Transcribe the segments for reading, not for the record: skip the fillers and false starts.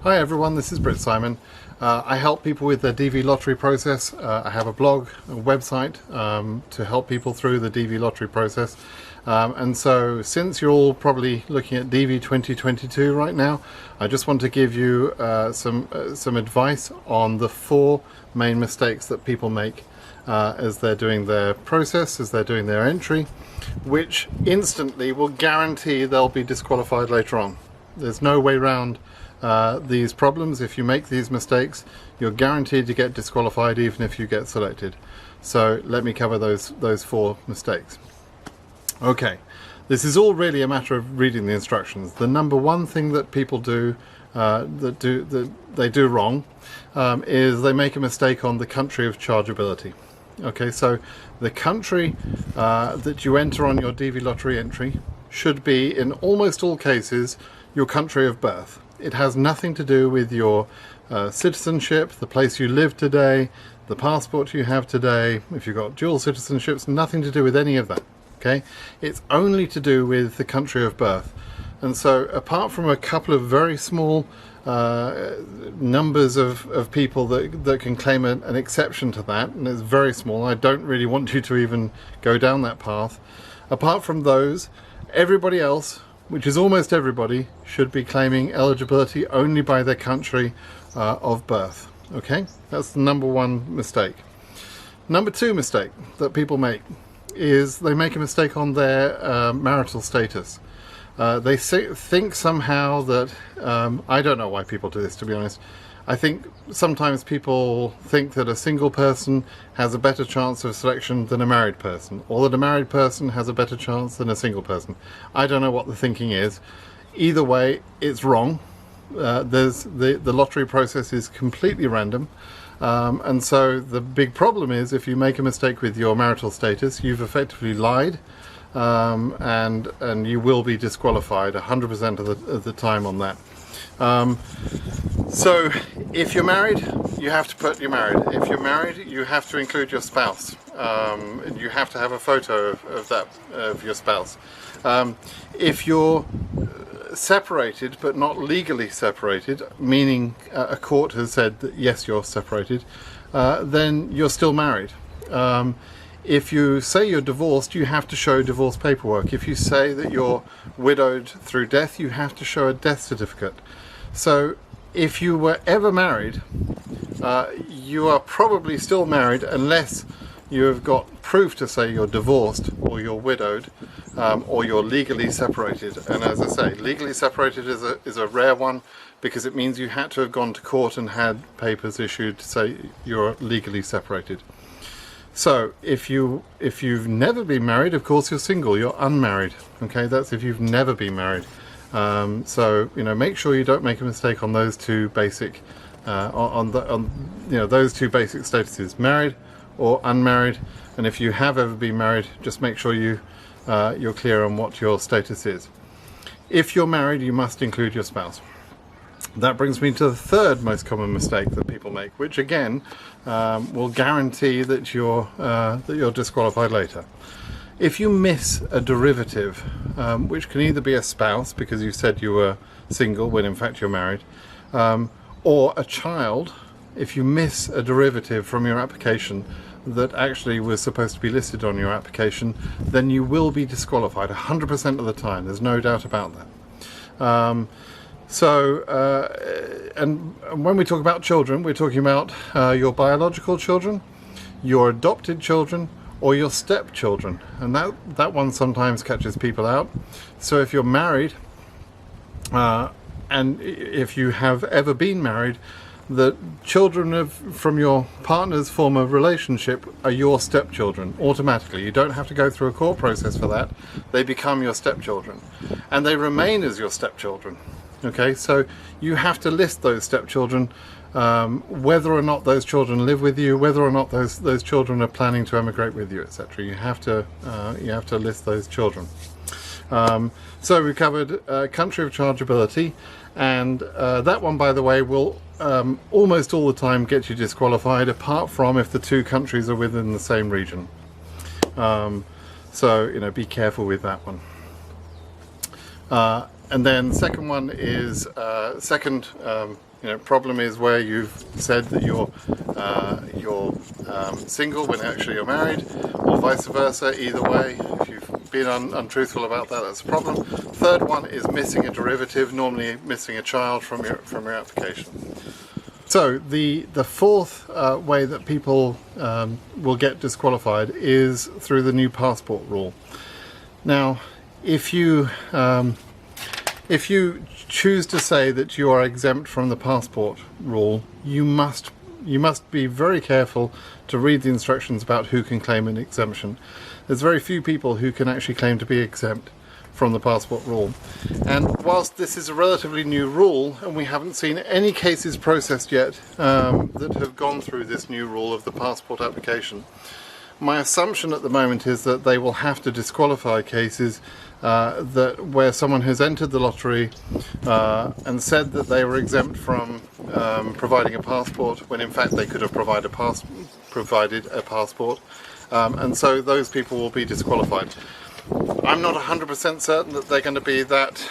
Hi everyone, this is BritSimon. I help people with their DV lottery process. I have a blog, a website to help people through the DV lottery process. And so since you're all probably looking at DV2022 right now, I just want to give you some advice on the 4 main mistakes that people make as they're doing their process, as they're doing their entry, which instantly will guarantee they'll be disqualified later on. There's no way around these problems. If you make these mistakes, you're guaranteed to get disqualified even if you get selected. So let me cover those 4 mistakes. Okay, this is all really a matter of reading the instructions. The number one thing that people do that they do wrong is they make a mistake on the country of chargeability. Okay, so the country that you enter on your DV lottery entry should be, in almost all cases, your country of birth. It has nothing to do with your citizenship, the place you live today, the passport you have today, if you've got dual citizenships, nothing to do with any of that. Okay, it's only to do with the country of birth. And so apart from a couple of very small numbers of people that can claim an exception to that, and it's very small, I don't really want you to even go down that path. Apart from those, everybody else, which is almost everybody, should be claiming eligibility only by their country of birth. Okay, that's the number one mistake. Number 2 mistake that people make is they make a mistake on their marital status. They think somehow that, I don't know why people do this, to be honest. I think sometimes people think that a single person has a better chance of selection than a married person, or that a married person has a better chance than a single person. I don't know what the thinking is. Either way, it's wrong. The lottery process is completely random. And so the big problem is if you make a mistake with your marital status, you've effectively lied, and you will be disqualified 100% of the time on that. So if you're married, you have to put you're married. If you're married, you have to include your spouse. You have to have a photo of your spouse. If you're separated but not legally separated, meaning a court has said that yes, you're separated, then you're still married. If you say you're divorced, you have to show divorce paperwork. If you say that you're widowed through death, you have to show a death certificate. So if you were ever married, you are probably still married unless you have got proof to say you're divorced or you're widowed, or you're legally separated. And as I say, legally separated is a rare one, because it means you had to have gone to court and had papers issued to say you're legally separated. So if you've never been married, of course you're single, you're unmarried. Okay, that's if you've never been married. So make sure you don't make a mistake on those 2 basic those 2 basic statuses, married or unmarried. And if you have ever been married, just make sure you're clear on what your status is. If you're married, you must include your spouse. That brings me to the 3rd most common mistake that people make, which again will guarantee that you're disqualified later. If you miss a derivative, which can either be a spouse because you said you were single when in fact you're married, or a child, if you miss a derivative from your application that actually was supposed to be listed on your application, then you will be disqualified 100% of the time. There's no doubt about that. And when we talk about children, we're talking about your biological children, your adopted children, or your stepchildren, and that one sometimes catches people out. So if you're married, and if you have ever been married, the children from your partner's former relationship are your stepchildren automatically. You don't have to go through a court process for that. They become your stepchildren, and they remain as your stepchildren. Okay, so you have to list those stepchildren, whether or not those children live with you, whether or not those children are planning to emigrate with you, etc. You have to list those children. So we covered country of chargeability, and that one, by the way, will almost all the time get you disqualified, apart from if the 2 countries are within the same region. So be careful with that one. And then the second one is, second Problem is where you've said that you're single when actually you're married, or vice versa. Either way, if you've been untruthful about that, that's a problem. Third one is missing a derivative, normally missing a child from your application. So the fourth way that people will get disqualified is through the new passport rule. Now, if you choose to say that you are exempt from the passport rule, you must be very careful to read the instructions about who can claim an exemption. There's very few people who can actually claim to be exempt from the passport rule. And whilst this is a relatively new rule, and we haven't seen any cases processed yet that have gone through this new rule of the passport application, my assumption at the moment is that they will have to disqualify cases where someone has entered the lottery and said that they were exempt from providing a passport when in fact they could have provided a passport, and so those people will be disqualified. I'm not 100% certain that they're going to be that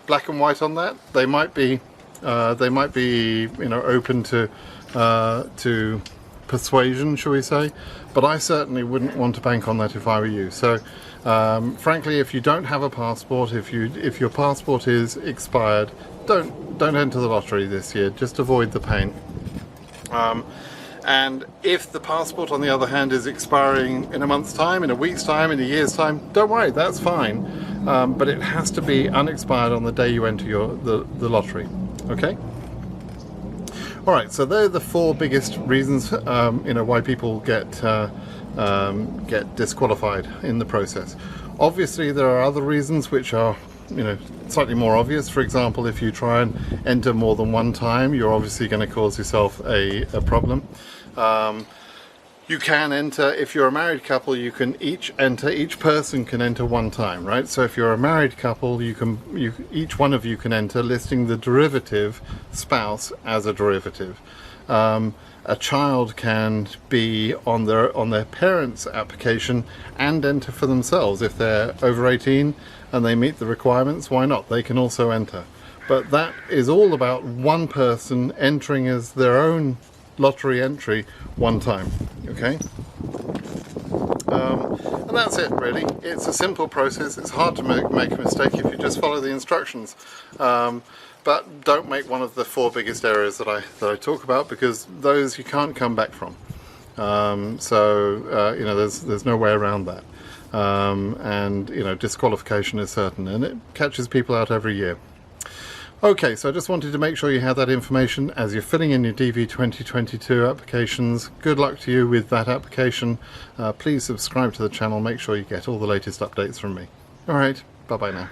black and white on that. They might be open to persuasion, shall we say, but I certainly wouldn't want to bank on that if I were you. So frankly, if you don't have a passport, if your passport is expired, don't enter the lottery this year. Just avoid the pain. And if the passport, on the other hand, is expiring in a month's time, in a week's time, in a year's time, don't worry, that's fine. But it has to be unexpired on the day you enter the lottery. Okay? Alright, so they're the four biggest reasons why people get disqualified in the process. Obviously there are other reasons which are slightly more obvious. For example, if you try and enter more than one time, you're obviously going to cause yourself a problem. You can enter, if you're a married couple, you can each person can enter one time, right? So if you're a married couple, each one of you can enter, listing the derivative spouse as a derivative. A child can be on their parents' application and enter for themselves. If they're over 18 and they meet the requirements, why not? They can also enter. But that is all about one person entering as their own lottery entry one time. Okay? And that's it, really. It's a simple process. It's hard to make a mistake if you just follow the instructions. But don't make one of the four biggest areas that I talk about, because those you can't come back from. There's no way around that. Disqualification is certain, and it catches people out every year. Okay, so I just wanted to make sure you had that information as you're filling in your DV2022 applications. Good luck to you with that application. Please subscribe to the channel. Make sure you get all the latest updates from me. All right, bye-bye now.